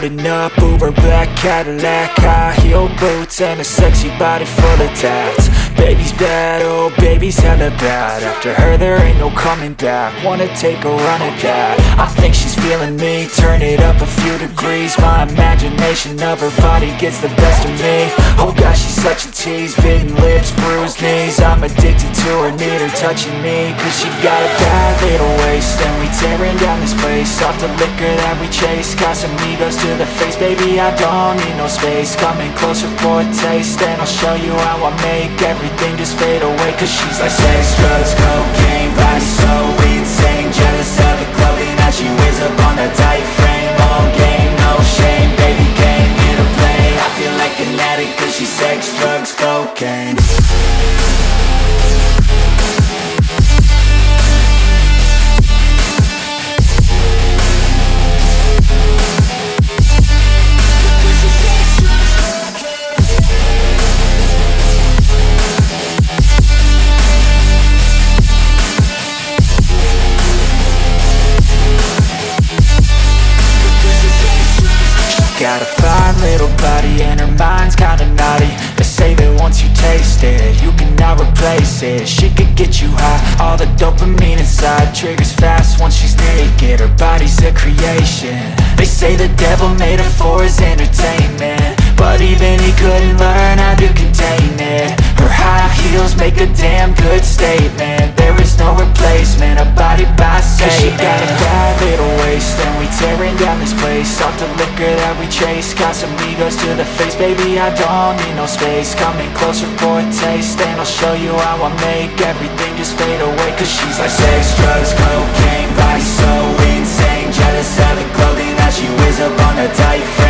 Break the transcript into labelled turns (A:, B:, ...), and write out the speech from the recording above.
A: Driving up Uber black Cadillac, high heel boots and a sexy body full of tats. Baby's bad, oh baby's hella bad. After her there ain't no coming back. Wanna take a run at that. I think she's feeling me, turn it up a few degrees. My imagination of her body gets the best of me. Oh gosh, she's such a tease, bitten lips, bruised knees. I'm addicted to her, need her touching me, cause she got a bad little waist. And we tearing down this place, off the liquor that we chase. Got some egos to the face, baby I don't need no space. Coming closer for a taste, and I'll show you how I make everything just fade away. Cause she's like sex, drugs, cocaine, body so insane. Jealous of the clothing that she wears up on a tight frame. All game, no shame, baby came here to play. I feel like an addict cause she's sex, drugs, cocaine. Got a fine little body and her mind's kinda naughty. They say that once you taste it, you cannot replace it. She could get you high, all the dopamine inside triggers fast once she's naked. Her body's a creation. They say the devil made her for his entertainment, but even he couldn't learn how to contain it. Her high heels make a damn good statement. There is no replacement, a body by Satan. Cause she got a bad little waist, and we tearing down this place. Off the liquor that we chase, got some egos to the face. Baby, I don't need no space. Coming closer for a taste, and I'll show you how I make everything just fade away. Cause she's like sex, drugs, cocaine, body so insane. Jealous of the clothing that she wears up on a tight frame.